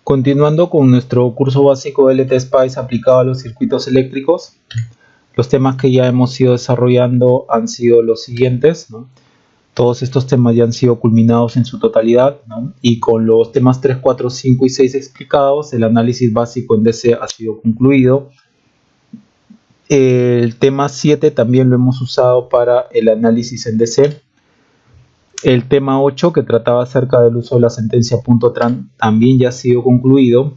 Continuando con nuestro curso básico de LTSpice aplicado a los circuitos eléctricos, los temas que ya hemos ido desarrollando han sido los siguientes, ¿no? Todos estos temas ya han sido culminados en su totalidad, ¿no? Y con los temas 3, 4, 5 y 6 explicados, el análisis básico en DC ha sido concluido. El tema 7 también lo hemos usado para el análisis en DC. El tema 8, que trataba acerca del uso de la sentencia .tran, también ya ha sido concluido.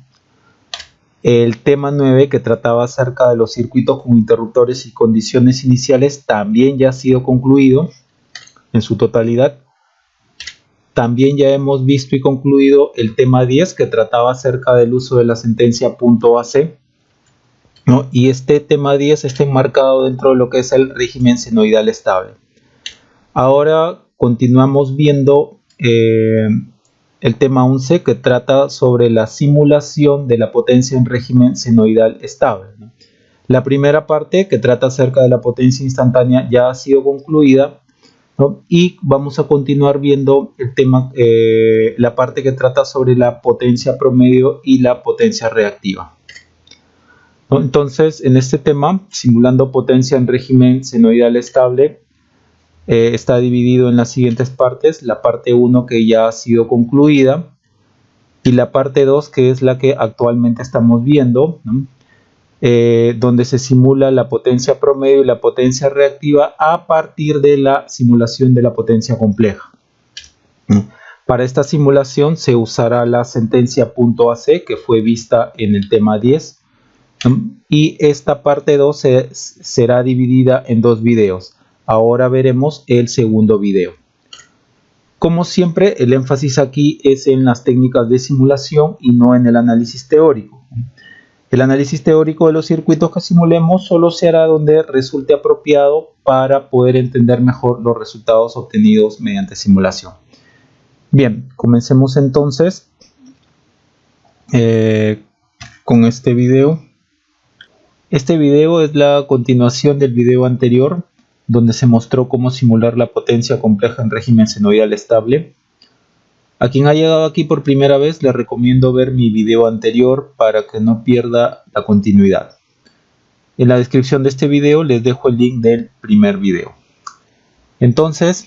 El tema 9, que trataba acerca de los circuitos con interruptores y condiciones iniciales, también ya ha sido concluido en su totalidad. También ya hemos visto y concluido el tema 10, que trataba acerca del uso de la sentencia .ac, ¿no? Y este tema 10 está enmarcado dentro de lo que es el régimen senoidal estable. Ahora continuamos viendo el tema 11, que trata sobre la simulación de la potencia en régimen senoidal estable, ¿no? La primera parte, que trata acerca de la potencia instantánea, ya ha sido concluida, ¿no? Y vamos a continuar viendo el tema, la parte que trata sobre la potencia promedio y la potencia reactiva, ¿no? Entonces, en este tema, simulando potencia en régimen senoidal estable, está dividido en las siguientes partes: la parte 1, que ya ha sido concluida, y la parte 2, que es la que actualmente estamos viendo, ¿no? Donde se simula la potencia promedio y la potencia reactiva a partir de la simulación de la potencia compleja. Para esta simulación se usará la sentencia .ac, que fue vista en el tema 10, y esta parte 2 será dividida en dos videos. Ahora veremos el segundo video. Como siempre, el énfasis aquí es en las técnicas de simulación y no en el análisis teórico. El análisis teórico de los circuitos que simulemos solo se hará donde resulte apropiado para poder entender mejor los resultados obtenidos mediante simulación. Bien, comencemos entonces con este video. Este video es la continuación del video anterior, donde se mostró cómo simular la potencia compleja en régimen senoidal estable. A quien ha llegado aquí por primera vez, le recomiendo ver mi video anterior para que no pierda la continuidad. En la descripción de este video les dejo el link del primer video. Entonces,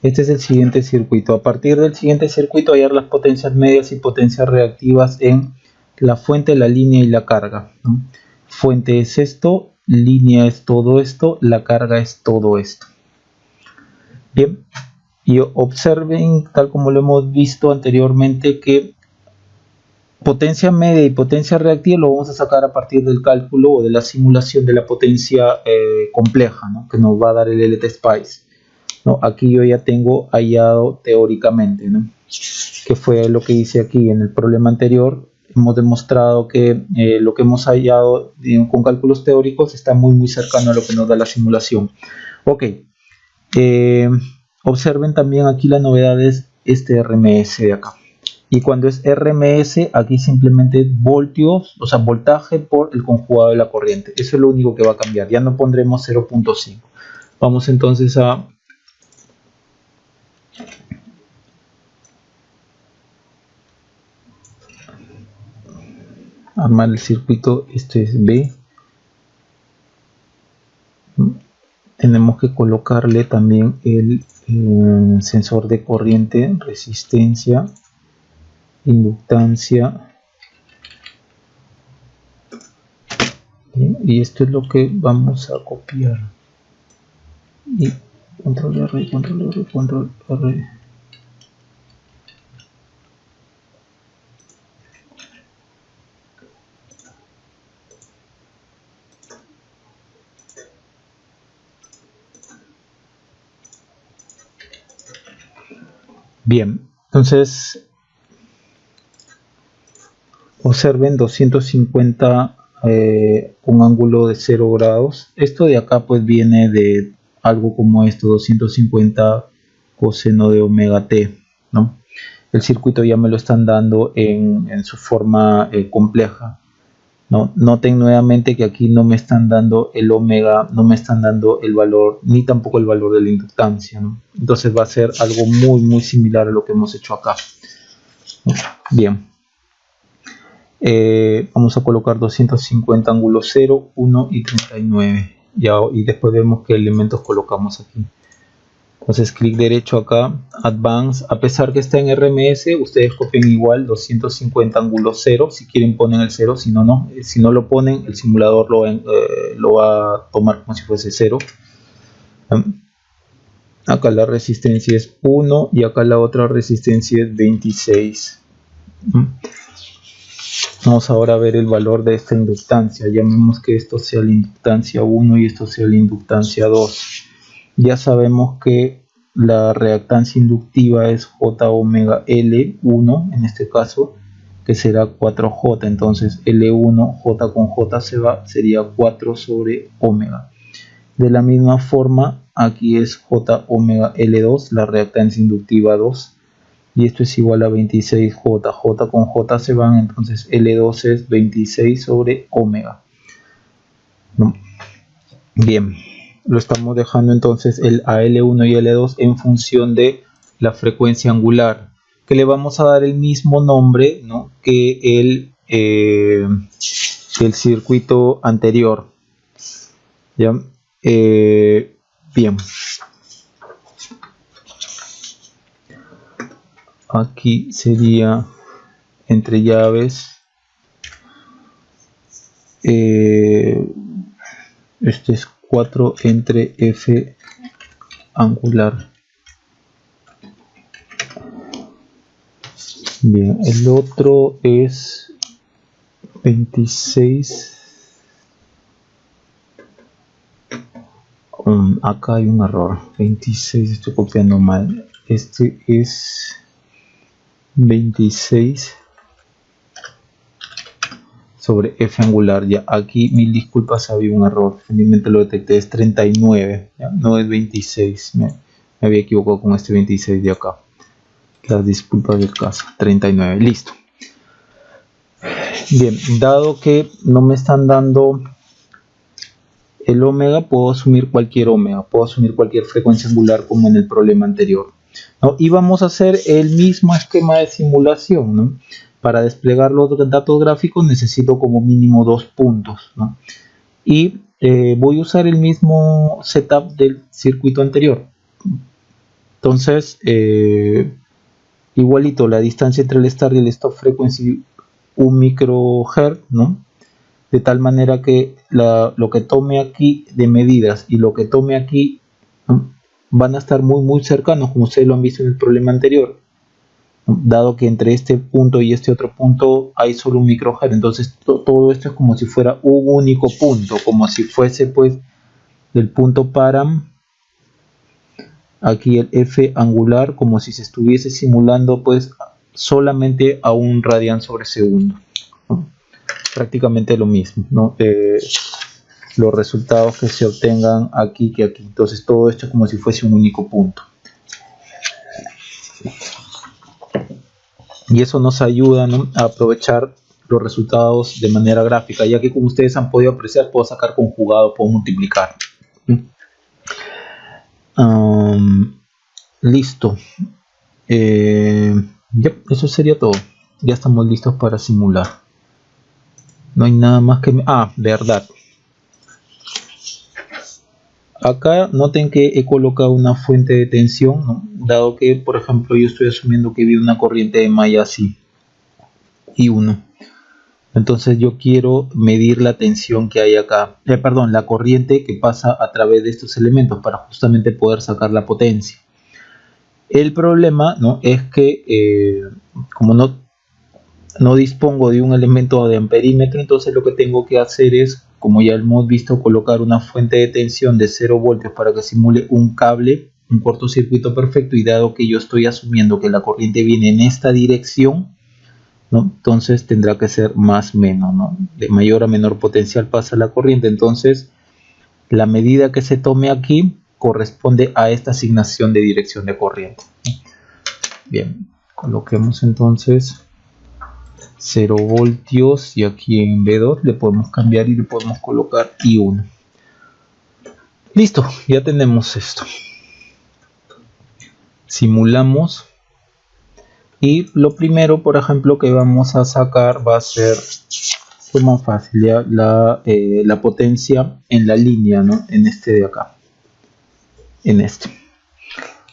este es el siguiente circuito. A partir del siguiente circuito, hallar las potencias medias y potencias reactivas en la fuente, la línea y la carga, ¿no? Fuente es esto, línea es todo esto, la carga es todo esto. Bien, y observen, tal como lo hemos visto anteriormente, que potencia media y potencia reactiva lo vamos a sacar a partir del cálculo o de la simulación de la potencia compleja, ¿no? Que nos va a dar el LTSpice, ¿no? Aquí yo ya tengo hallado teóricamente, ¿no? Que fue lo que hice aquí en el problema anterior. Hemos demostrado que lo que hemos hallado con cálculos teóricos está muy cercano a lo que nos da la simulación. Ok, observen también aquí la novedad es este RMS de acá. Y cuando es RMS, aquí simplemente voltios, o sea, voltaje por el conjugado de la corriente. Eso es lo único que va a cambiar. Ya no pondremos 0.5. Vamos entonces a armar el circuito. Este es B. Tenemos que colocarle también el sensor de corriente, resistencia, inductancia. Bien, y esto es lo que vamos a copiar. Y control R, control R, control R. Bien, entonces observen 250 un ángulo de 0 grados. Esto de acá pues viene de algo como esto, 250 coseno de omega t, ¿no? El circuito ya me lo están dando en su forma compleja, ¿no? Noten nuevamente que aquí no me están dando el omega, no me están dando el valor, ni tampoco el valor de la inductancia, ¿no? Entonces va a ser algo muy similar a lo que hemos hecho acá, ¿no? Bien. Vamos a colocar 250 ángulo 0, 1 y 39. Ya, y después vemos qué elementos colocamos aquí. Entonces clic derecho acá, Advance. A pesar que está en RMS, ustedes copian igual 250 ángulo 0. Si quieren ponen el 0, si no, no. Si no lo ponen, el simulador lo va a tomar como si fuese 0. Acá la resistencia es 1 y acá la otra resistencia es 26. Vamos ahora a ver el valor de esta inductancia. Llamemos que esto sea la inductancia 1 y esto sea la inductancia 2. Ya sabemos que la reactancia inductiva es J omega L1 en este caso, que será 4J. Entonces L1, J con J se va, sería 4 sobre omega. De la misma forma, aquí es J omega L2, la reactancia inductiva 2. Y esto es igual a 26J. J con J se van, entonces L2 es 26 sobre omega. Bien, lo estamos dejando entonces a L1 y L2 en función de la frecuencia angular, que le vamos a dar el mismo nombre, ¿no?, que el circuito anterior. ¿Ya? Bien. Aquí sería entre llaves. Este es 4 entre F angular. Bien, el otro es 26. Acá hay un error. 26, estoy copiando mal. Este es 26 sobre F angular. Ya, aquí mil disculpas, había un error, finalmente lo detecté, es 39, ¿ya? No es 26, me había equivocado con este 26 de acá. Las disculpas del caso, 39, listo. Bien, dado que no me están dando el omega, puedo asumir cualquier omega, puedo asumir cualquier frecuencia angular como en el problema anterior, ¿no? Y vamos a hacer el mismo esquema de simulación, ¿no? Para desplegar los datos gráficos necesito como mínimo 2 puntos, ¿no? Y voy a usar el mismo setup del circuito anterior. Entonces, igualito, la distancia entre el start y el stop frequency 1 microhertz, ¿no? De tal manera que lo que tome aquí de medidas y lo que tome aquí, ¿no?, van a estar muy cercanos, como ustedes lo han visto en el problema anterior, dado que entre este punto y este otro punto hay solo 1 microhertz. Entonces todo esto es como si fuera un único punto, como si fuese pues del punto param, aquí el F angular, como si se estuviese simulando pues solamente a 1 radian sobre segundo, ¿no? Prácticamente lo mismo, ¿no? Los resultados que se obtengan aquí que aquí. Entonces todo esto es como si fuese un único punto. Y eso nos ayuda, ¿no?, a aprovechar los resultados de manera gráfica, ya que como ustedes han podido apreciar, puedo sacar conjugado, puedo multiplicar. Listo. Ya, eso sería todo. Ya estamos listos para simular. No hay nada más que... verdad. Acá noten que he colocado una fuente de tensión, ¿no?, dado que, por ejemplo, yo estoy asumiendo que viene una corriente de malla así, I1. Entonces yo quiero medir la tensión que hay acá, la corriente que pasa a través de estos elementos para justamente poder sacar la potencia. El problema, ¿no?, es que como no dispongo de un elemento de amperímetro, entonces lo que tengo que hacer es, como ya hemos visto, colocar una fuente de tensión de 0 voltios para que simule un cable, un cortocircuito perfecto, y dado que yo estoy asumiendo que la corriente viene en esta dirección, ¿no?, entonces tendrá que ser más menos, ¿no?, de mayor a menor potencial pasa la corriente. Entonces la medida que se tome aquí corresponde a esta asignación de dirección de corriente. Bien, coloquemos entonces 0 voltios y aquí en B2 le podemos cambiar y le podemos colocar I1. Listo, ya tenemos esto. Simulamos. Y lo primero, por ejemplo, que vamos a sacar va a ser pues más fácil, ya, la potencia en la línea, ¿no? En este de acá, en este.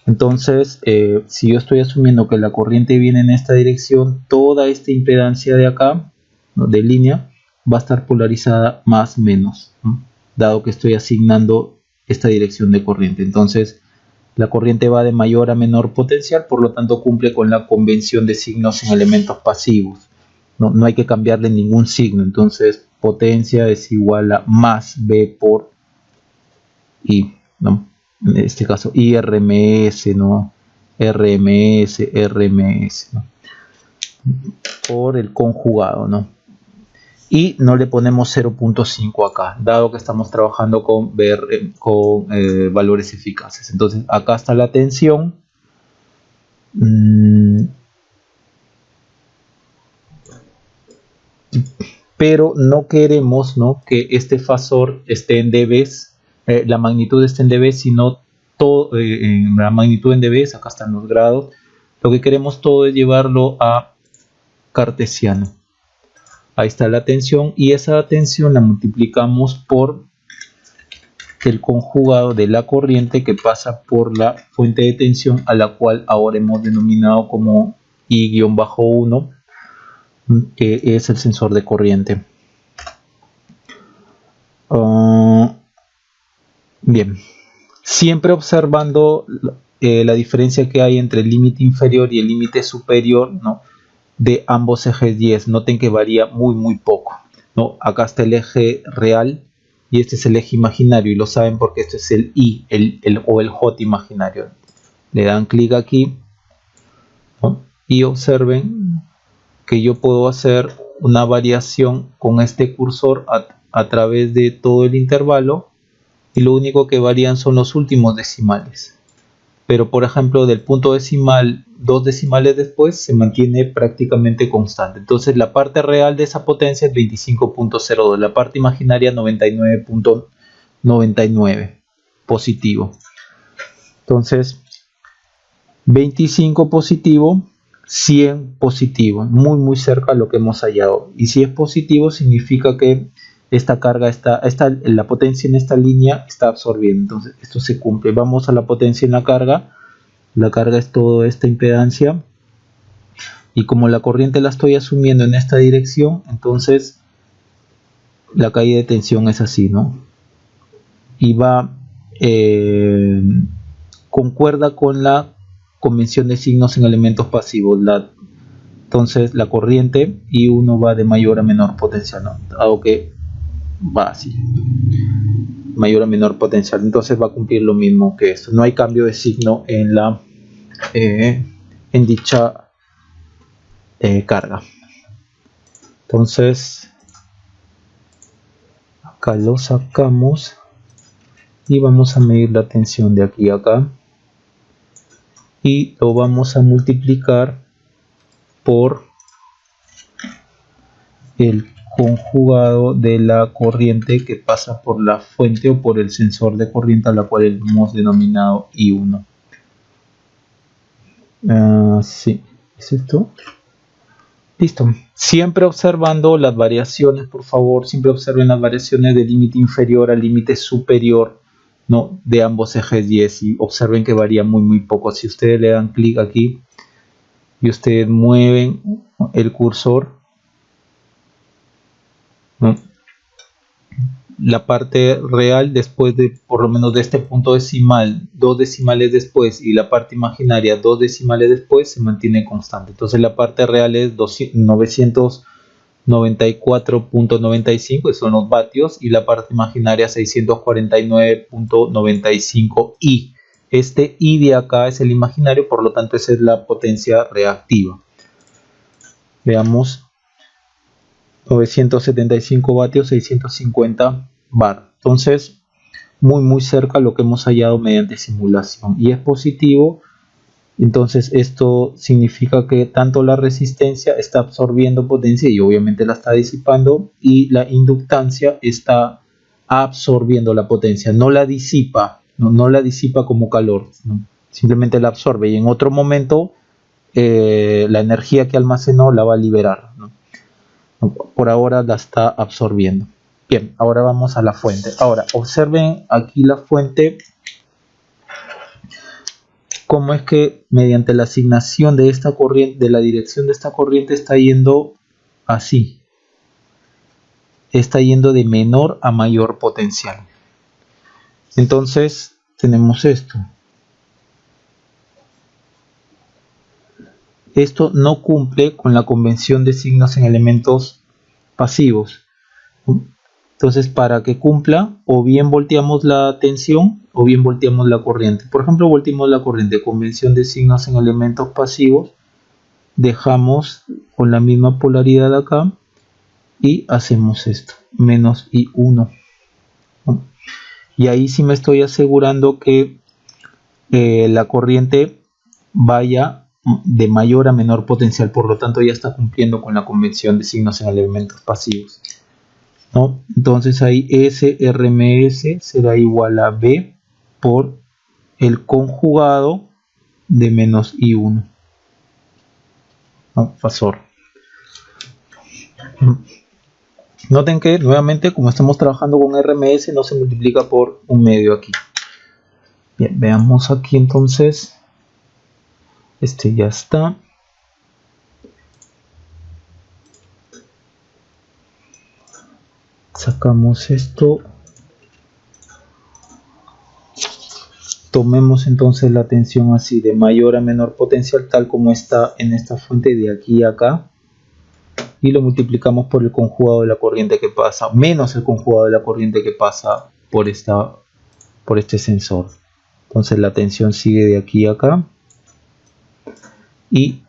Entonces, si yo estoy asumiendo que la corriente viene en esta dirección, toda esta impedancia de acá, ¿no?, de línea, va a estar polarizada más menos, ¿no?, dado que estoy asignando esta dirección de corriente. Entonces, la corriente va de mayor a menor potencial, por lo tanto cumple con la convención de signos en elementos pasivos. No hay que cambiarle ningún signo. Entonces, potencia es igual a más B por I, ¿no? En este caso, IRMS, ¿no? RMS, ¿no?, por el conjugado, ¿no? Y no le ponemos 0.5 acá, dado que estamos trabajando con valores eficaces. Entonces, acá está la tensión. Pero no queremos, ¿no?, que este fasor esté en dBs, la magnitud esté en dBs, sino todo, la magnitud en dBs, acá están los grados. Lo que queremos todo es llevarlo a cartesiano. Ahí está la tensión, y esa tensión la multiplicamos por el conjugado de la corriente que pasa por la fuente de tensión, a la cual ahora hemos denominado como I-1, que es el sensor de corriente. Bien, siempre observando la diferencia que hay entre el límite inferior y el límite superior, ¿no?, de ambos ejes 10. Noten que varía muy poco, ¿no? Acá está el eje real y este es el eje imaginario, y lo saben porque esto es el I, o el J imaginario. Le dan clic aquí, ¿no?, y observen que yo puedo hacer una variación con este cursor a través de todo el intervalo, y lo único que varían son los últimos decimales. Pero, por ejemplo, del punto decimal 2 decimales después se mantiene prácticamente constante. Entonces, la parte real de esa potencia es 25.02, la parte imaginaria 99.99, positivo. Entonces, 25 positivo, 100 positivo, muy cerca a lo que hemos hallado. Y si es positivo, significa que esta carga la potencia en esta línea está absorbiendo. Entonces esto se cumple. Vamos a la potencia en la carga. La carga es toda esta impedancia, y como la corriente la estoy asumiendo en esta dirección, entonces la caída de tensión es así, ¿no? Y va concuerda con la convención de signos en elementos pasivos. Entonces la corriente I1 va de mayor a menor potencial, ¿no?, dado que va así, mayor a menor potencial. Entonces va a cumplir lo mismo que esto. No hay cambio de signo en dicha carga. Entonces acá lo sacamos y vamos a medir la tensión de aquí a acá, y lo vamos a multiplicar por el conjugado de la corriente que pasa por la fuente o por el sensor de corriente, a la cual hemos denominado I1. Sí, ¿es esto? Listo. Siempre observando las variaciones, por favor, siempre observen las variaciones del límite inferior al límite superior, ¿no?, de ambos ejes 10, y observen que varía muy poco. Si ustedes le dan clic aquí y ustedes mueven el cursor, ¿no?, la parte real después de por lo menos de este punto decimal 2 decimales después, y la parte imaginaria 2 decimales después, se mantiene constante. Entonces la parte real es 994.95, que son los vatios, y la parte imaginaria 649.95 I. Este I de acá es el imaginario, por lo tanto esa es la potencia reactiva. Veamos. 975 vatios, 650 bar. Entonces, muy cerca a lo que hemos hallado mediante simulación. Y es positivo. Entonces, esto significa que tanto la resistencia está absorbiendo potencia y obviamente la está disipando, y la inductancia está absorbiendo la potencia. No la disipa, no la disipa como calor, ¿no?, simplemente la absorbe, y en otro momento la energía que almacenó la va a liberar, ¿no? Por ahora la está absorbiendo. Bien, ahora vamos a la fuente. Ahora, observen aquí la fuente, cómo es que mediante la asignación de esta corriente, de la dirección de esta corriente, está yendo así. Está yendo de menor a mayor potencial. Entonces, tenemos esto. Esto no cumple con la convención de signos en elementos pasivos. Entonces, para que cumpla, o bien volteamos la tensión o bien volteamos la corriente. Por ejemplo, volteamos la corriente, convención de signos en elementos pasivos. Dejamos con la misma polaridad acá y hacemos esto, menos I1. Y ahí sí me estoy asegurando que la corriente vaya de mayor a menor potencial, por lo tanto ya está cumpliendo con la convención de signos en elementos pasivos, ¿no? Entonces ahí S RMS será igual a B por el conjugado de menos I1, ¿no? Fasor. Noten que nuevamente, como estamos trabajando con RMS, no se multiplica por un medio aquí. Bien, veamos aquí entonces. Este ya está. Sacamos esto. Tomemos entonces la tensión así, de mayor a menor potencial, tal como está en esta fuente de aquí a acá. Y lo multiplicamos por el conjugado de la corriente que pasa, menos el conjugado de la corriente que pasa por este sensor. Entonces la tensión sigue de aquí a acá. Y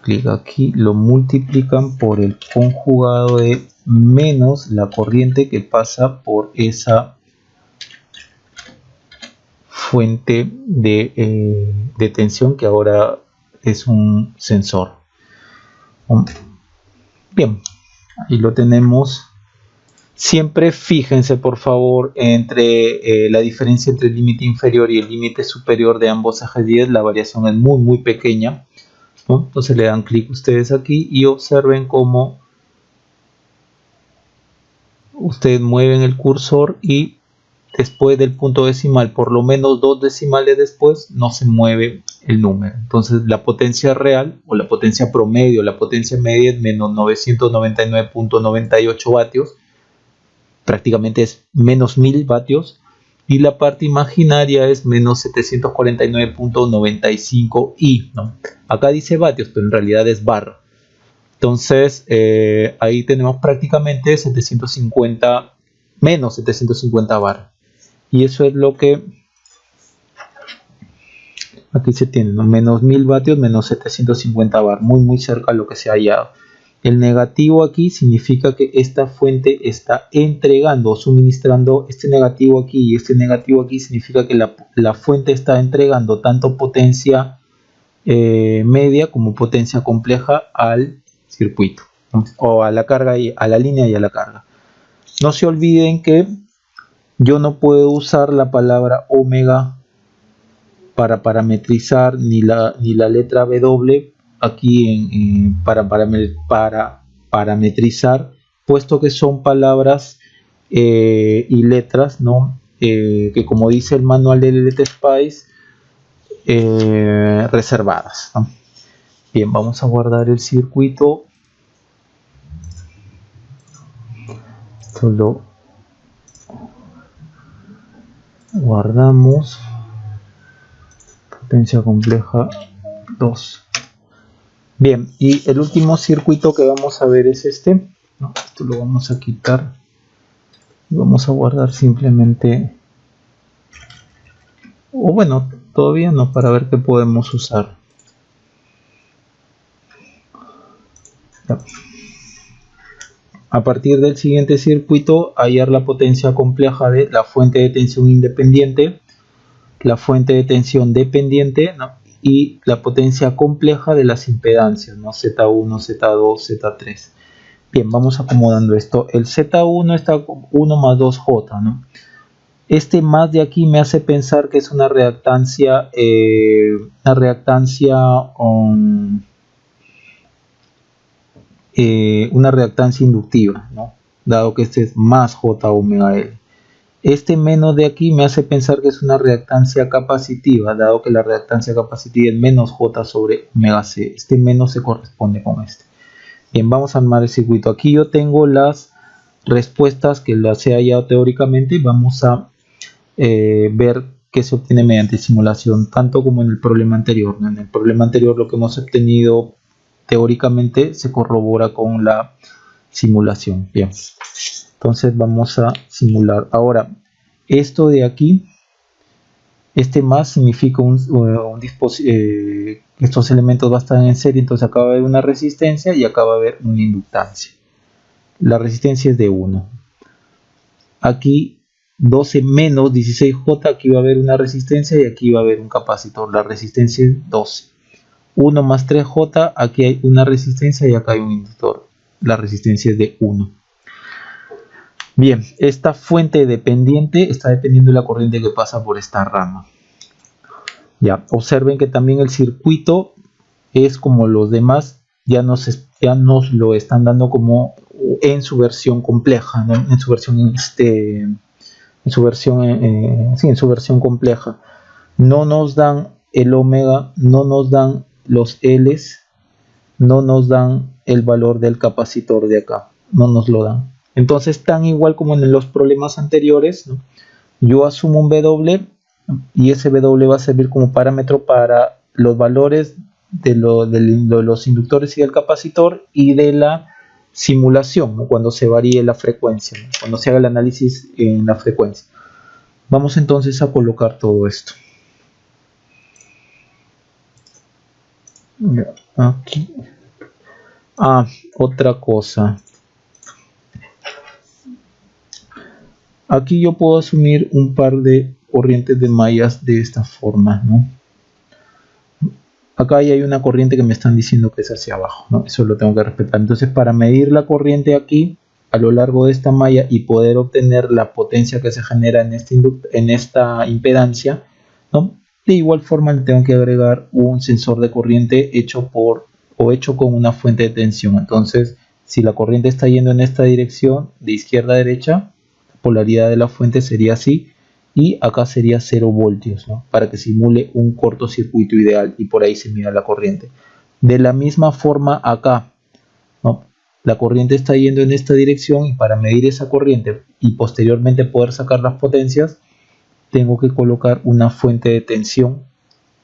clic aquí, lo multiplican por el conjugado de menos la corriente que pasa por esa fuente de tensión que ahora es un sensor. Bien, ahí lo tenemos. Siempre fíjense por favor entre la diferencia entre el límite inferior y el límite superior de ambos ejes 10. La variación es muy pequeña, ¿no? Entonces le dan clic ustedes aquí y observen cómo ustedes mueven el cursor y después del punto decimal, por lo menos 2 decimales después, no se mueve el número. Entonces la potencia real o la potencia promedio, la potencia media es menos 999.98 vatios. Prácticamente es menos 1000 vatios, y la parte imaginaria es menos 749.95 I, ¿no? Acá dice vatios, pero en realidad es bar. Entonces ahí tenemos prácticamente 750, menos 750 bar, y eso es lo que aquí se tiene, ¿no? Menos 1000 vatios, menos 750 bar, muy cerca de lo que se ha hallado. El negativo aquí significa que esta fuente está entregando o suministrando este negativo aquí, y este negativo aquí significa que la fuente está entregando tanto potencia media como potencia compleja al circuito, ¿no? O a la carga, a la línea y a la carga. No se olviden que yo no puedo usar la palabra omega para parametrizar ni la letra W aquí para parametrizar, puesto que son palabras y letras, ¿no? Que como dice el manual de LTSpice, reservadas, ¿no? Bien, vamos a guardar el circuito. Esto lo guardamos. Potencia compleja 2. Bien, y el último circuito que vamos a ver es este. No, esto lo vamos a quitar y vamos a guardar simplemente, o bueno, todavía no, para ver qué podemos usar. Ya. A partir del siguiente circuito, hallar la potencia compleja de la fuente de tensión independiente, la fuente de tensión dependiente, ¿no? Y la potencia compleja de las impedancias, ¿no? Z1, Z2, Z3. Bien, vamos acomodando esto. El Z1 está con 1 más 2J, ¿no? Este más de aquí me hace pensar que es una reactancia, una reactancia inductiva, ¿no? Dado que este es más J omega L. Este menos de aquí me hace pensar que es una reactancia capacitiva, dado que la reactancia capacitiva es menos J sobre omega C. Este menos se corresponde con este. Bien, vamos a armar el circuito. Aquí yo tengo las respuestas que las he hallado teóricamente. Vamos a ver qué se obtiene mediante simulación, tanto como en el problema anterior. En el problema anterior lo que hemos obtenido teóricamente se corrobora con la simulación. Bien, entonces vamos a simular. Ahora, esto de aquí, este más significa estos elementos van a estar en serie, entonces acá va a haber una resistencia y acá va a haber una inductancia. La resistencia es de 1. Aquí 12 menos 16J, aquí va a haber una resistencia y aquí va a haber un capacitor. La resistencia es 12. 1 más 3J, aquí hay una resistencia y acá hay un inductor. La resistencia es de 1. Bien, esta fuente dependiente está dependiendo de la corriente que pasa por esta rama. Ya, observen que también el circuito es como los demás, ya nos lo están dando como en su versión compleja, ¿no? En su versión compleja. No nos dan el omega, no nos dan los L's, no nos dan el valor del capacitor de acá, no nos lo dan. Entonces, tan igual como en los problemas anteriores, ¿no? Yo asumo un W y ese W va a servir como parámetro para los valores de los inductores y del capacitor y de la simulación, ¿no? Cuando se varíe la frecuencia, ¿no? Cuando se haga el análisis en la frecuencia. Vamos entonces a colocar todo esto. Aquí. Otra cosa. Aquí yo puedo asumir un par de corrientes de mallas de esta forma, ¿no? Acá ya hay una corriente que me están diciendo que es hacia abajo, ¿no? Eso lo tengo que respetar. Entonces, para medir la corriente aquí a lo largo de esta malla y poder obtener la potencia que se genera en esta impedancia, ¿no? De igual forma le tengo que agregar un sensor de corriente hecho con una fuente de tensión. Entonces, si la corriente está yendo en esta dirección, de izquierda a derecha, la polaridad de la fuente sería así, y acá sería 0 voltios, ¿no? Para que simule un cortocircuito ideal y por ahí se mida la corriente. De la misma forma acá, ¿no? La corriente está yendo en esta dirección y para medir esa corriente y posteriormente poder sacar las potencias, tengo que colocar una fuente de tensión,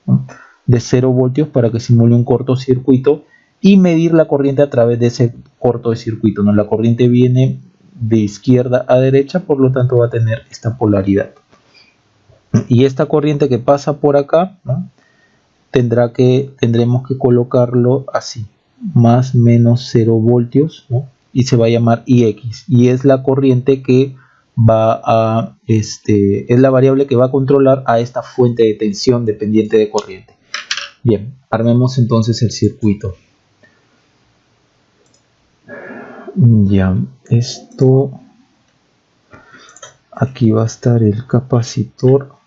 ¿no? De 0 voltios para que simule un cortocircuito y medir la corriente a través de ese cortocircuito, ¿no? La corriente viene de izquierda a derecha, por lo tanto va a tener esta polaridad. Y esta corriente que pasa por acá, ¿no? Tendremos que colocarlo así, más menos 0 voltios, ¿no? Y se va a llamar IX, y es la corriente que es la variable que va a controlar a esta fuente de tensión dependiente de corriente. Bien, armemos entonces el circuito. Ya, esto, aquí va a estar el capacitor.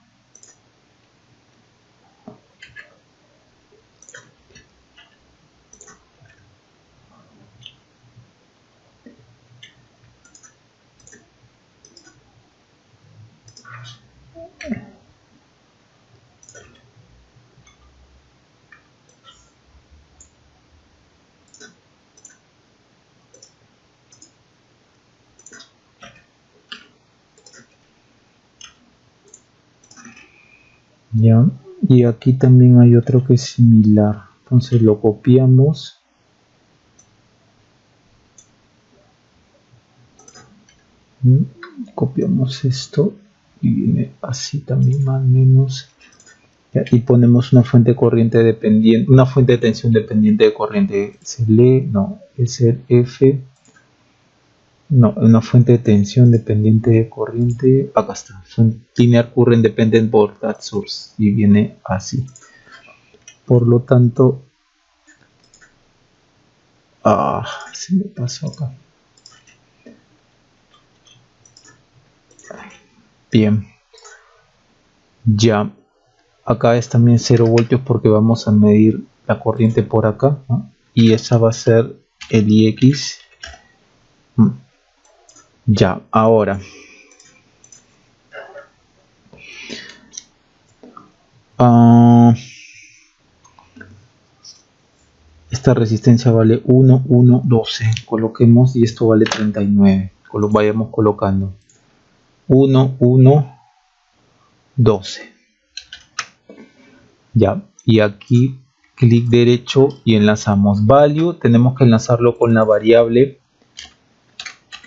Ya, y aquí también hay otro que es similar, entonces lo copiamos, copiamos esto y viene así también más o menos, y ponemos una fuente de corriente dependiente, una fuente de tensión dependiente de corriente. Es el E, no, es el F, no, una fuente de tensión dependiente de corriente. Acá está, son linear current dependent voltage source y viene así. Por lo tanto, se me pasó acá. Bien, Ya, acá es también 0 voltios porque vamos a medir la corriente por acá, ¿no? Y esa va a ser el IX. Ya, ahora esta resistencia vale 1, 1, 12. Coloquemos y esto vale 39. Vayamos colocando 1, 1, 12. Ya, y aquí clic derecho y enlazamos value. Tenemos que enlazarlo con la variable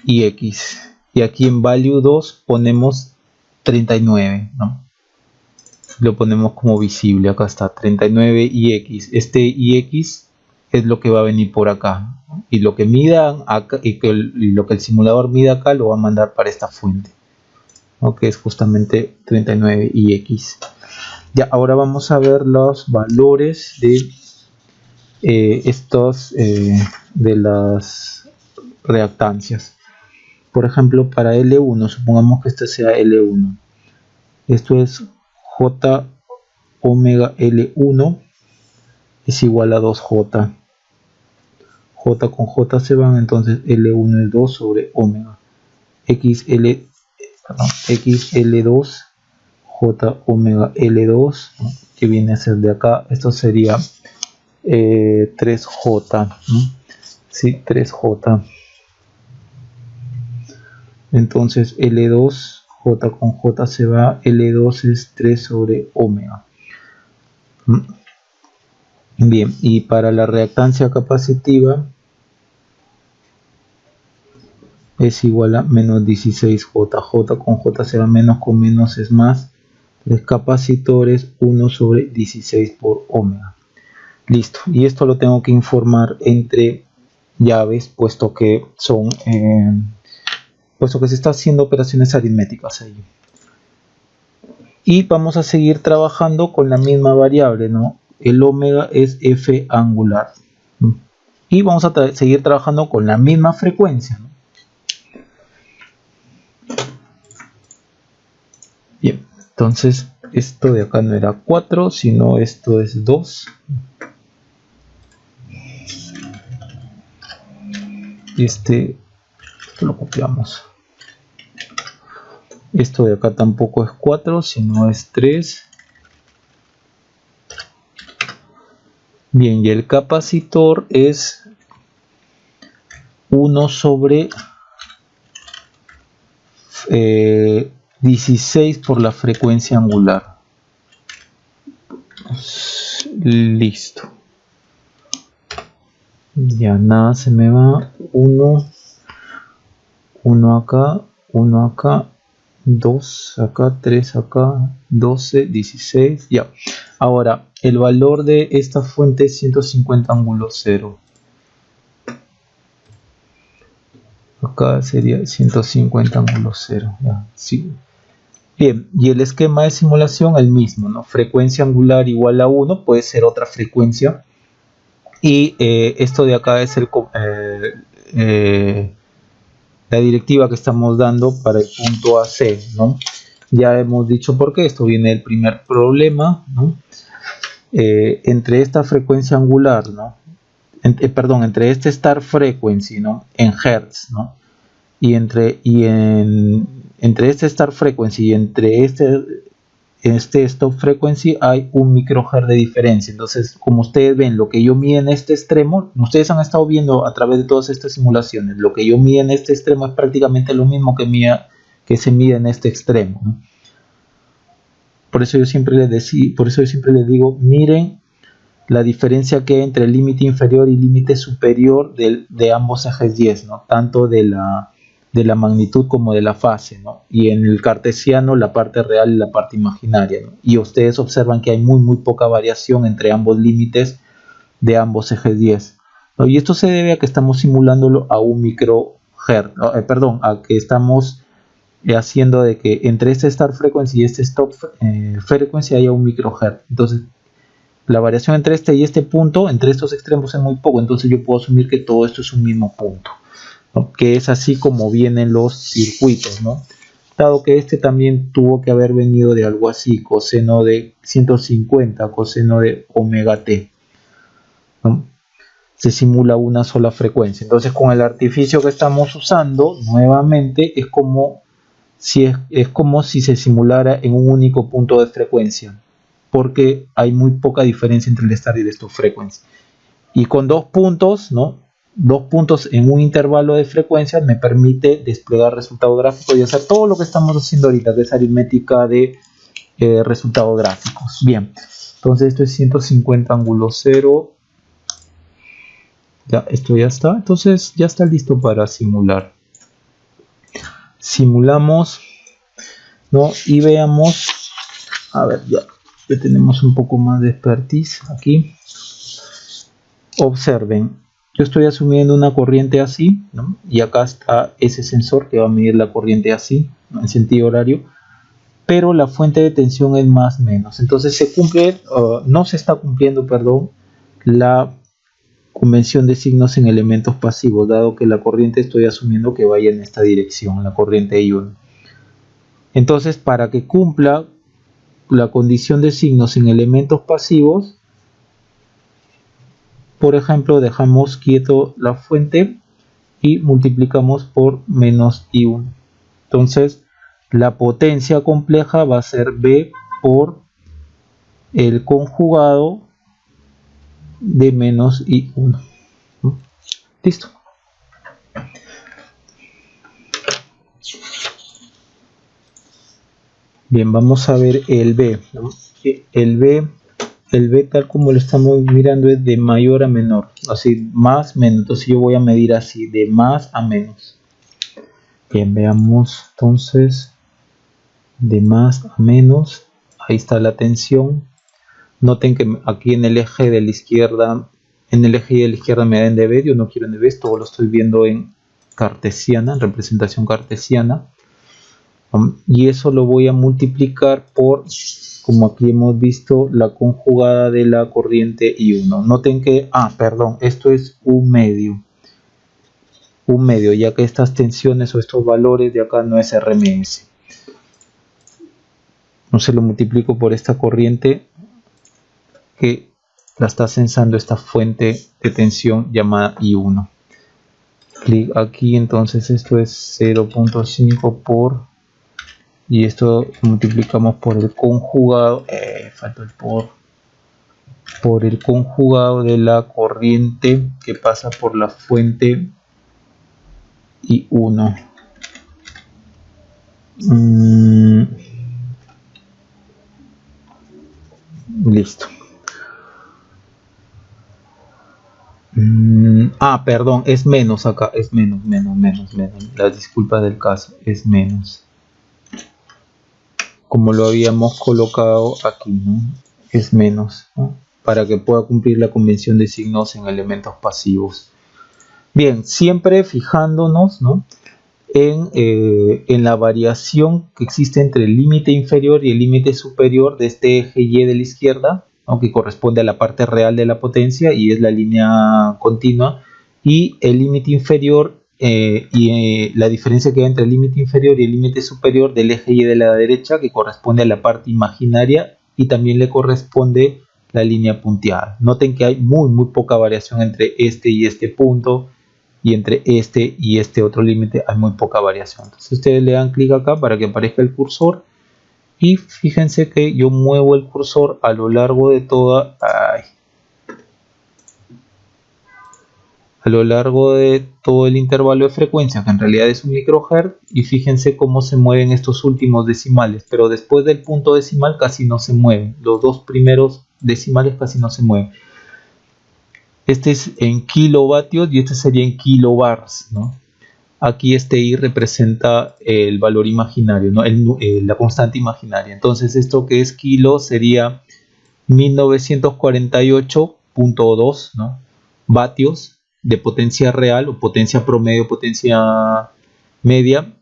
ix. Y aquí en value 2 ponemos 39, ¿no? Lo ponemos como visible. Acá está 39 ix. Este ix es lo que va a venir por acá, ¿no? Y lo que mida acá y lo que el simulador mida acá lo va a mandar para esta fuente, ¿no? Que es justamente 39 ix. Ya, ahora vamos a ver los valores de de las reactancias. Por ejemplo, para L1, supongamos que este sea L1. Esto es J omega L1 es igual a 2J. J con J se van, entonces L1 es 2 sobre omega. XL2 J omega L2, ¿no? Que viene a ser de acá. Esto sería 3J, ¿no? Sí, 3J. Entonces L2, J con J se va, L2 es 3 sobre omega. Bien, y para la reactancia capacitiva es igual a menos 16J. J con J se va, menos con menos es más. 3 capacitores, 1 sobre 16 por omega. Listo, y esto lo tengo que informar entre llaves, puesto que se está haciendo operaciones aritméticas ahí. Y vamos a seguir trabajando con la misma variable, ¿no? El omega es F angular. Y vamos a seguir trabajando con la misma frecuencia, ¿no? Bien, entonces esto de acá no era 4, sino esto es 2. Esto lo copiamos. Esto de acá tampoco es 4, sino es 3. Bien, y el capacitor es 1 sobre 16 por la frecuencia angular. Listo. Ya nada se me va. 1 acá, 1 acá, 2 acá, 3 acá, 12, 16. Ya. Ahora, el valor de esta fuente es 150 ángulo 0. Acá sería 150 ángulo 0. Ya, sí. Bien, y el esquema de simulación el mismo, ¿no? Frecuencia angular igual a 1, puede ser otra frecuencia. Y esto de acá es la directiva que estamos dando para el punto AC, ¿no? Ya hemos dicho por qué. Esto viene del primer problema, ¿no? Entre esta frecuencia angular, ¿no? Entre este start frequency, ¿no? En hertz, ¿no? Y entre este start frequency y entre este stop frequency hay 1 microhertz de diferencia. Entonces, como ustedes ven, lo que yo mido en este extremo, ustedes han estado viendo a través de todas estas simulaciones, lo que yo mido en este extremo es prácticamente lo mismo que se mide en este extremo, ¿no? Por eso yo siempre les digo, miren la diferencia que hay entre el límite inferior y límite superior de ambos ejes 10, ¿no? Tanto de la magnitud como de la fase, ¿no? Y en el cartesiano la parte real y la parte imaginaria, ¿no? Y ustedes observan que hay muy poca variación entre ambos límites de ambos ejes 10, ¿no? Y esto se debe a que estamos simulándolo a 1 microhertz, a que estamos haciendo de que entre este start frequency y este stop frequency haya 1 microhertz. Entonces la variación entre este y este punto, entre estos extremos, es muy poco. Entonces yo puedo asumir que todo esto es un mismo punto, ¿no? Que es así como vienen los circuitos, ¿no? dado que este también tuvo que haber venido de algo así, coseno de 150, coseno de omega t, ¿no? Se simula una sola frecuencia. Entonces, con el artificio que estamos usando, nuevamente es como si se simulara en un único punto de frecuencia, porque hay muy poca diferencia entre el start y el stop frequency. Y con 2 puntos, ¿no? 2 puntos en un intervalo de frecuencia me permite desplegar resultado gráfico y hacer todo lo que estamos haciendo ahorita, que es aritmética de resultados gráficos. Bien, entonces esto es 150 ángulo 0. Ya, esto ya está. Entonces ya está listo para simular. Simulamos, ¿no? Y veamos. A ver, ya tenemos un poco más de expertise aquí. Observen, yo estoy asumiendo una corriente así, ¿no? Y acá está ese sensor que va a medir la corriente así, ¿no? En sentido horario, pero la fuente de tensión es más menos. Entonces se cumple, no se está cumpliendo, perdón, la convención de signos en elementos pasivos, dado que la corriente estoy asumiendo que vaya en esta dirección, la corriente I1. Entonces, para que cumpla la condición de signos en elementos pasivos, por ejemplo, dejamos quieto la fuente y multiplicamos por menos I1. Entonces, la potencia compleja va a ser B por el conjugado de menos I1. Listo. Bien, vamos a ver el B, ¿no? El B tal como lo estamos mirando es de mayor a menor, así más menos. Entonces yo voy a medir así de más a menos. Bien, veamos entonces de más a menos. Ahí está la tensión. Noten que aquí en el eje de la izquierda, en el eje de la izquierda me da en dB. Yo no quiero en dB, todo lo estoy viendo en cartesiana, en representación cartesiana. Y eso lo voy a multiplicar por, como aquí hemos visto, la conjugada de la corriente I1. Noten que, perdón, esto es un medio, ya que estas tensiones o estos valores de acá no es RMS. Entonces lo multiplico por esta corriente que la está sensando esta fuente de tensión llamada I1. Clic aquí, entonces esto es 0.5 por, y esto multiplicamos por el conjugado, falta el por el conjugado de la corriente que pasa por la fuente I1. Listo. Perdón, es menos acá, es menos. La disculpa del caso, es menos. Como lo habíamos colocado aquí, ¿no? Es menos, ¿no? Para que pueda cumplir la convención de signos en elementos pasivos. Bien, siempre fijándonos, ¿no? En la variación que existe entre el límite inferior y el límite superior de este eje Y de la izquierda, ¿no? Que corresponde a la parte real de la potencia y es la línea continua, y el límite inferior la diferencia que hay entre el límite inferior y el límite superior del eje Y de la derecha, que corresponde a la parte imaginaria y también le corresponde la línea punteada. Noten que hay muy poca variación entre este y este punto, y entre este y este otro límite hay muy poca variación. Entonces ustedes le dan clic acá para que aparezca el cursor y fíjense que yo muevo el cursor a lo largo de toda el intervalo de frecuencia, que en realidad es un microhertz, y fíjense cómo se mueven estos últimos decimales, pero después del punto decimal casi no se mueven, los dos primeros decimales casi no se mueven. Este es en kilovatios y este sería en kilobars, ¿no? Aquí este I representa el valor imaginario, ¿no? La constante imaginaria. Entonces esto que es kilo sería 1948.2, ¿no? Vatios de potencia real o potencia promedio, potencia media,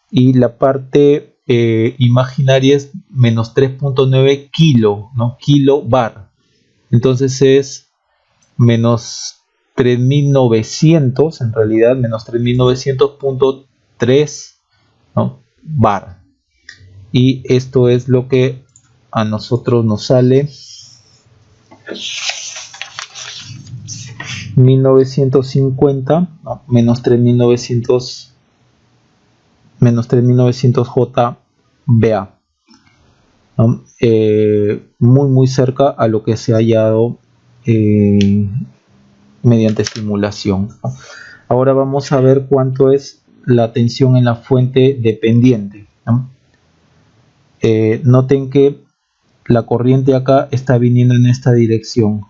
y la parte imaginaria es menos 3.9 kilo, ¿no? Kilobar. Entonces es menos 3900, en realidad menos 3900.3, ¿no? Bar. y esto es lo que a nosotros nos sale 1950, no, menos 3900 JBA, ¿no? Muy cerca a lo que se ha hallado mediante simulación, ¿no? Ahora vamos a ver cuánto es la tensión en la fuente dependiente, ¿no? Noten que la corriente acá está viniendo en esta dirección,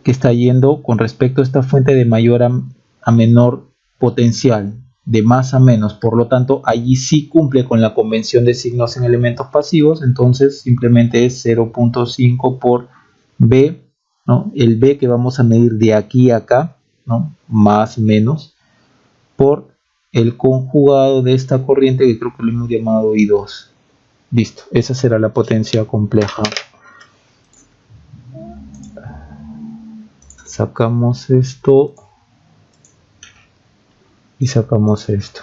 que está yendo con respecto a esta fuente de mayor a menor potencial, de más a menos. Por lo tanto, allí sí cumple con la convención de signos en elementos pasivos. Entonces simplemente es 0.5 por B, ¿no? El B que vamos a medir de aquí a acá, ¿no? Más menos, por el conjugado de esta corriente, que creo que lo hemos llamado I2. Listo, esa será la potencia compleja. Sacamos esto y sacamos esto.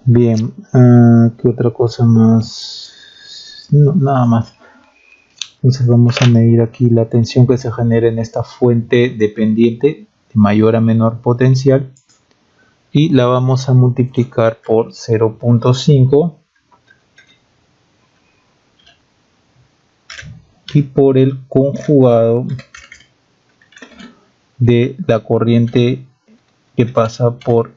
Bien, ¿qué otra cosa más? No, nada más. Entonces vamos a medir aquí la tensión que se genera en esta fuente dependiente de mayor a menor potencial y la vamos a multiplicar por 0.5 y por el conjugado de la corriente que pasa por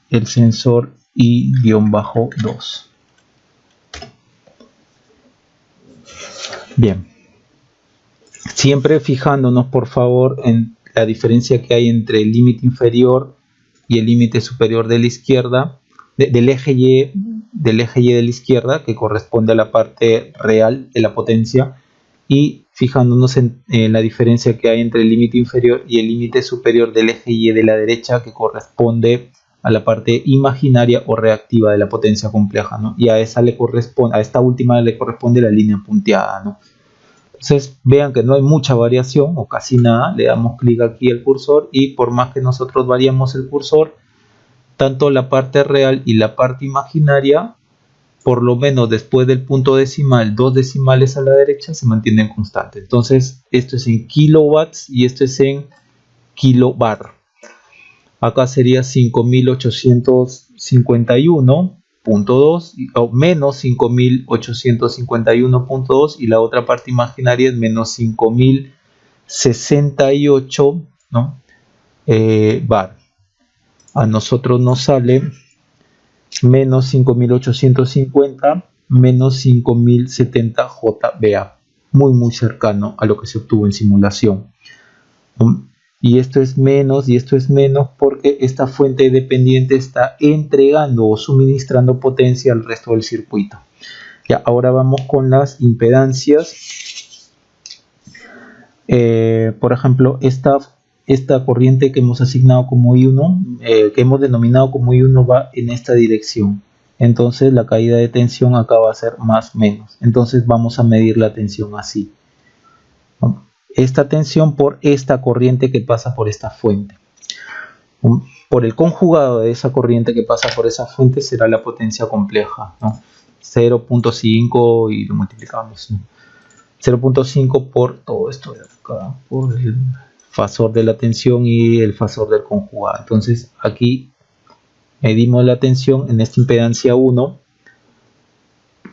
el sensor I-2. Bien, siempre fijándonos por favor en la diferencia que hay entre el límite inferior y el límite superior de la izquierda, del eje Y de la izquierda, que corresponde a la parte real de la potencia, y fijándonos en la diferencia que hay entre el límite inferior y el límite superior del eje Y de la derecha, que corresponde a la parte imaginaria o reactiva de la potencia compleja, ¿no? Y a esa le corresponde, a esta última le corresponde la línea punteada, ¿no? Entonces vean que no hay mucha variación o casi nada. Le damos clic aquí al cursor y por más que nosotros variamos el cursor, tanto la parte real y la parte imaginaria, por lo menos después del punto decimal, 2 decimales a la derecha, se mantienen constantes. Entonces esto es en kilowatts y esto es en kilobar. Acá sería 5851.2 o menos 5851.2 y la otra parte imaginaria es menos 5068, ¿no? Bar. A nosotros nos sale menos 5850 menos 5070 JBA, muy cercano a lo que se obtuvo en simulación. Y esto es menos y esto es menos porque esta fuente dependiente está entregando o suministrando potencia al resto del circuito. Ya, ahora vamos con las impedancias. Por ejemplo, esta corriente que hemos asignado como I1, que hemos denominado como I1, va en esta dirección. Entonces la caída de tensión acá va a ser más menos. Entonces vamos a medir la tensión así. Esta tensión por esta corriente que pasa por esta fuente. Por el conjugado de esa corriente que pasa por esa fuente será la potencia compleja, ¿no? 0.5 y lo multiplicamos, ¿no? 0.5 por todo esto de acá, por el fasor de la tensión y el fasor del conjugado. Entonces aquí medimos la tensión en esta impedancia 1.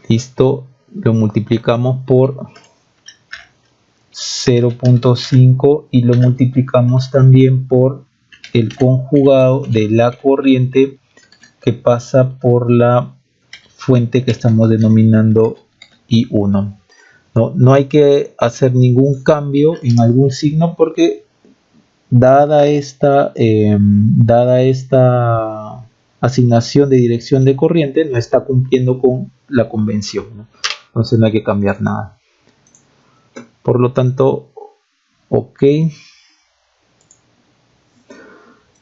Listo, lo multiplicamos por 0.5 y lo multiplicamos también por el conjugado de la corriente que pasa por la fuente que estamos denominando I1. No hay que hacer ningún cambio en algún signo porque dada esta asignación de dirección de corriente no está cumpliendo con la convención, ¿no? Entonces no hay que cambiar nada. Por lo tanto, ok.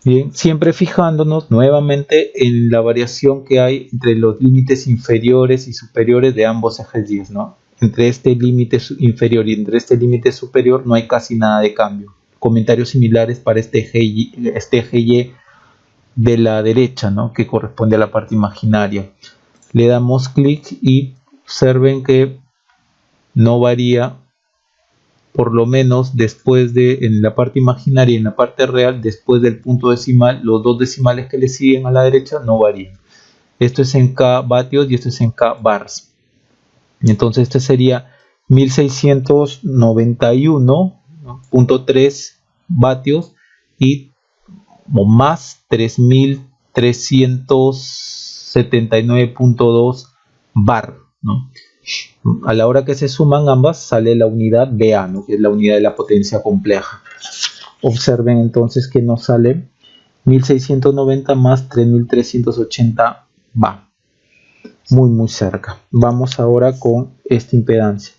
Bien, siempre fijándonos nuevamente en la variación que hay entre los límites inferiores y superiores de ambos ejes Y, ¿no? Entre este límite inferior y entre este límite superior no hay casi nada de cambio. Comentarios similares para este eje Y de la derecha, ¿no? Que corresponde a la parte imaginaria. Le damos clic y observen que no varía, por lo menos después de, en la parte imaginaria y en la parte real, después del punto decimal, los dos decimales que le siguen a la derecha no varían. Esto es en K vatios y esto es en K bars. Entonces este sería 1691.3 vatios y más 3379.2 bar, ¿no? A la hora que se suman ambas sale la unidad VA, ¿no? Que es la unidad de la potencia compleja. Observen entonces que nos sale 1690 más 3380 va. Muy cerca. Vamos ahora con esta impedancia.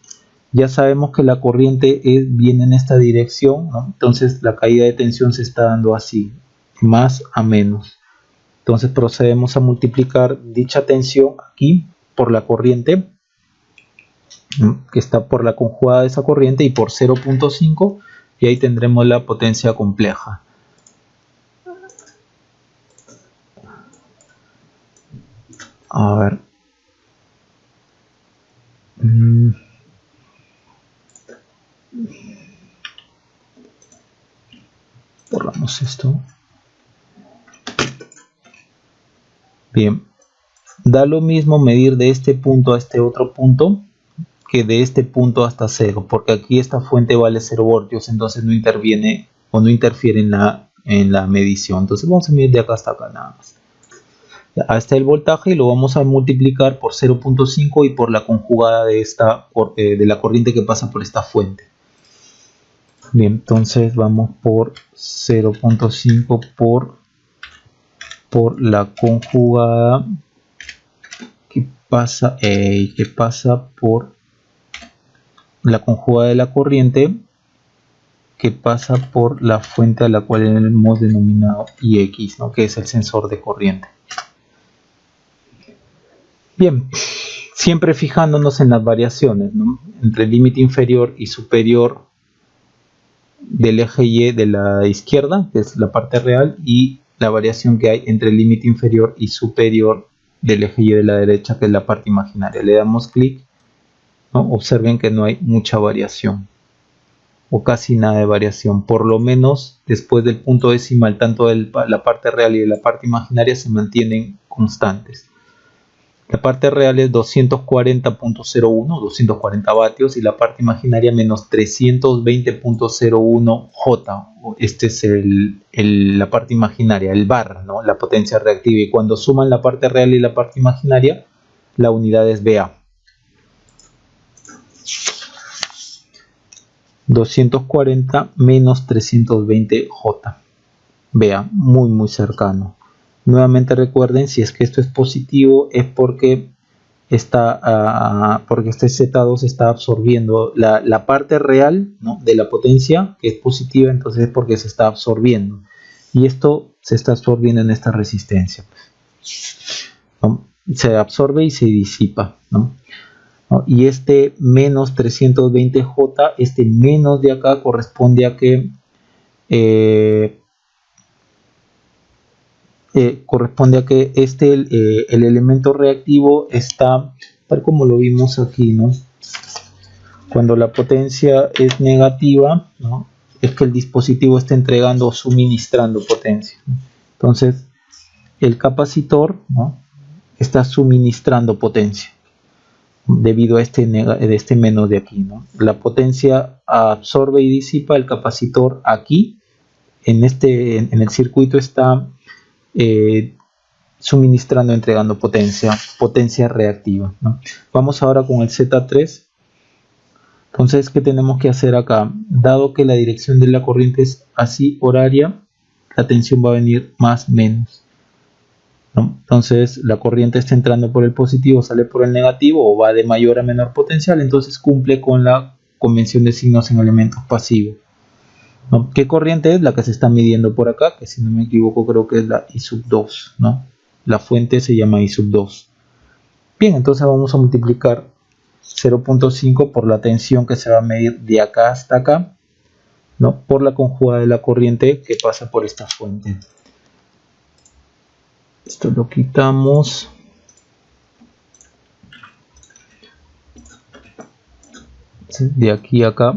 Ya sabemos que la corriente viene en esta dirección, ¿no? Entonces la caída de tensión se está dando así, más a menos. Entonces procedemos a multiplicar dicha tensión aquí por la corriente, ¿no? Que está por la conjugada de esa corriente, y por 0.5, y ahí tendremos la potencia compleja. A ver. Borramos esto. Bien. Da lo mismo medir de este punto a este otro punto que de este punto hasta 0, porque aquí esta fuente vale 0 voltios, entonces no interviene o no interfiere en la medición. Entonces vamos a medir de acá hasta acá nada más. Ahí está el voltaje y lo vamos a multiplicar por 0.5 y por la conjugada de la corriente que pasa por esta fuente. Bien, entonces vamos por 0.5 por la conjugada que pasa por la conjugada de la corriente que pasa por la fuente a la cual hemos denominado IX, ¿no? Que es el sensor de corriente. Bien, siempre fijándonos en las variaciones, ¿no? Entre el límite inferior y superior del eje Y de la izquierda, que es la parte real, y la variación que hay entre el límite inferior y superior del eje Y de la derecha, que es la parte imaginaria. Le damos clic, ¿no? Observen que no hay mucha variación o casi nada de variación, por lo menos después del punto decimal, tanto de la parte real y de la parte imaginaria se mantienen constantes. La parte real es 240.01, 240 vatios, y la parte imaginaria menos 320.01 J. Este es la parte imaginaria, el bar, ¿no? La potencia reactiva, y cuando suman la parte real y la parte imaginaria, la unidad es VA. 240 menos 320 J. VA, muy cercano. Nuevamente recuerden, si es que esto es positivo, es porque este Z2 está absorbiendo la parte real, ¿no? De la potencia, que es positiva, entonces es porque se está absorbiendo. Y esto se está absorbiendo en esta resistencia, ¿no? Se absorbe y se disipa, ¿no? Y este menos 320J, este menos de acá, corresponde a que el elemento reactivo está, tal como lo vimos aquí, ¿no? Cuando la potencia es negativa, ¿no? Es que el dispositivo está entregando o suministrando potencia, ¿no? Entonces el capacitor, ¿no? Está suministrando potencia debido a este menos de aquí, ¿no? La potencia absorbe y disipa, el capacitor aquí en el circuito está suministrando, entregando potencia reactiva, ¿no? Vamos ahora con el Z3. Entonces, ¿qué tenemos que hacer acá? Dado que la dirección de la corriente es así, horaria, la tensión va a venir más menos, ¿no? Entonces la corriente está entrando por el positivo, sale por el negativo, o va de mayor a menor potencial, entonces cumple con la convención de signos en elementos pasivos, ¿no? ¿Qué corriente es? La que se está midiendo por acá, que si no me equivoco creo que es la I2, ¿no? La fuente se llama I2. Bien, entonces vamos a multiplicar 0.5 por la tensión que se va a medir de acá hasta acá, ¿no? Por la conjugada de la corriente que pasa por esta fuente. Esto lo quitamos. de aquí a acá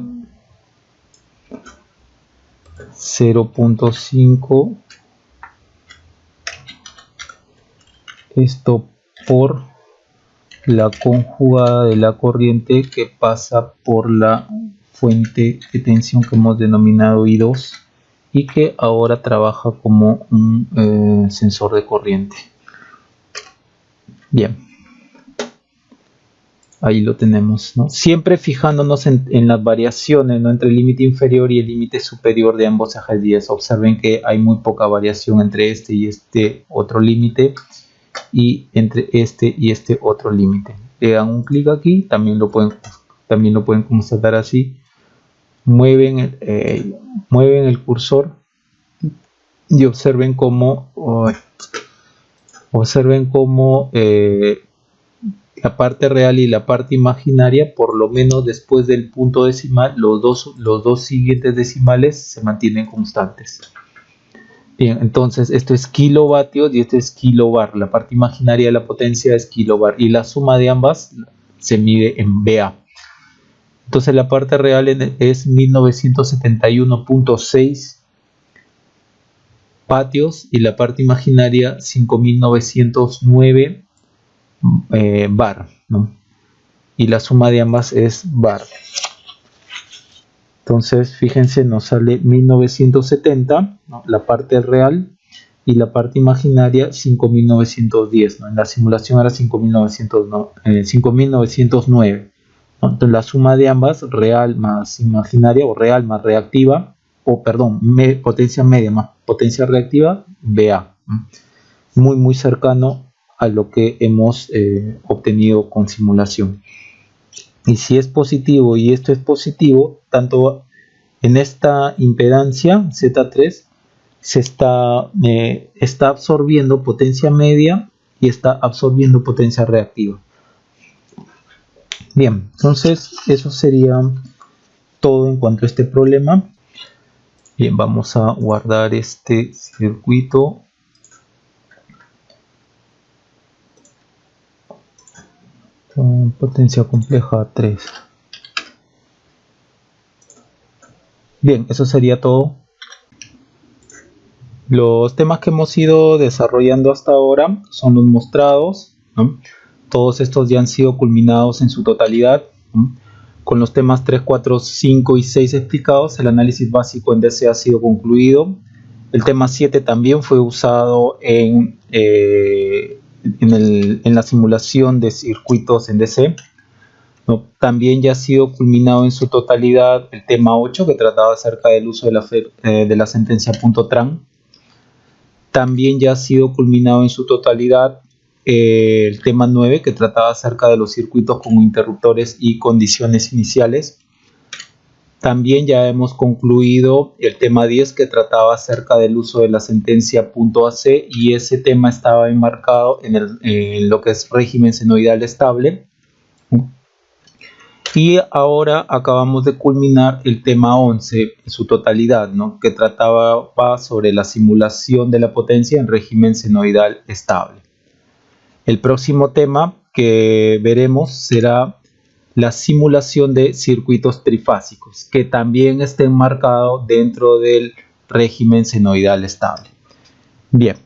0.5, esto por la conjugada de la corriente que pasa por la fuente de tensión que hemos denominado I2 y que ahora trabaja como un sensor de corriente. Bien, ahí lo tenemos, ¿no? Siempre fijándonos en las variaciones, ¿no?, entre el límite inferior y el límite superior de ambos ejes 10. Observen que hay muy poca variación entre este y este otro límite y entre este y este otro límite. Le dan un clic aquí, también lo pueden constatar así. Mueven el cursor y observen cómo la parte real y la parte imaginaria, por lo menos después del punto decimal, los dos siguientes decimales se mantienen constantes. Bien, entonces esto es kilovatios y esto es kilovar. La parte imaginaria de la potencia es kilovar y la suma de ambas se mide en VA. Entonces la parte real es 1971.6 vatios y la parte imaginaria 5909 bar, ¿no? Y la suma de ambas es bar. Entonces fíjense, nos sale 1970, ¿no?, la parte real, y la parte imaginaria 5910, ¿no? En la simulación era 5909, ¿no? Entonces la suma de ambas, real más imaginaria, o real más reactiva, o perdón, potencia media más potencia reactiva, VA, ¿no? Muy cercano a lo que hemos obtenido con simulación. Y si es positivo y esto es positivo, tanto en esta impedancia Z3 se está absorbiendo potencia media y está absorbiendo potencia reactiva. Bien, entonces eso sería todo en cuanto a este problema. Bien, vamos a guardar este circuito. Potencia compleja 3. Bien, eso sería todo. Los temas que hemos ido desarrollando hasta ahora son los mostrados, ¿no? Todos estos ya han sido culminados en su totalidad, ¿no? Con los temas 3, 4, 5 y 6 explicados, el análisis básico en DC ha sido concluido. El tema 7 también fue usado en la simulación de circuitos en DC, ¿no? También ya ha sido culminado en su totalidad el tema 8, que trataba acerca del uso de la sentencia .tran. También ya ha sido culminado en su totalidad el tema 9, que trataba acerca de los circuitos con interruptores y condiciones iniciales. También ya hemos concluido el tema 10, que trataba acerca del uso de la sentencia .AC, y ese tema estaba enmarcado en lo que es régimen senoidal estable. Y ahora acabamos de culminar el tema 11 en su totalidad, ¿no?, que trataba sobre la simulación de la potencia en régimen senoidal estable. El próximo tema que veremos será la simulación de circuitos trifásicos, que también está enmarcado dentro del régimen senoidal estable. Bien.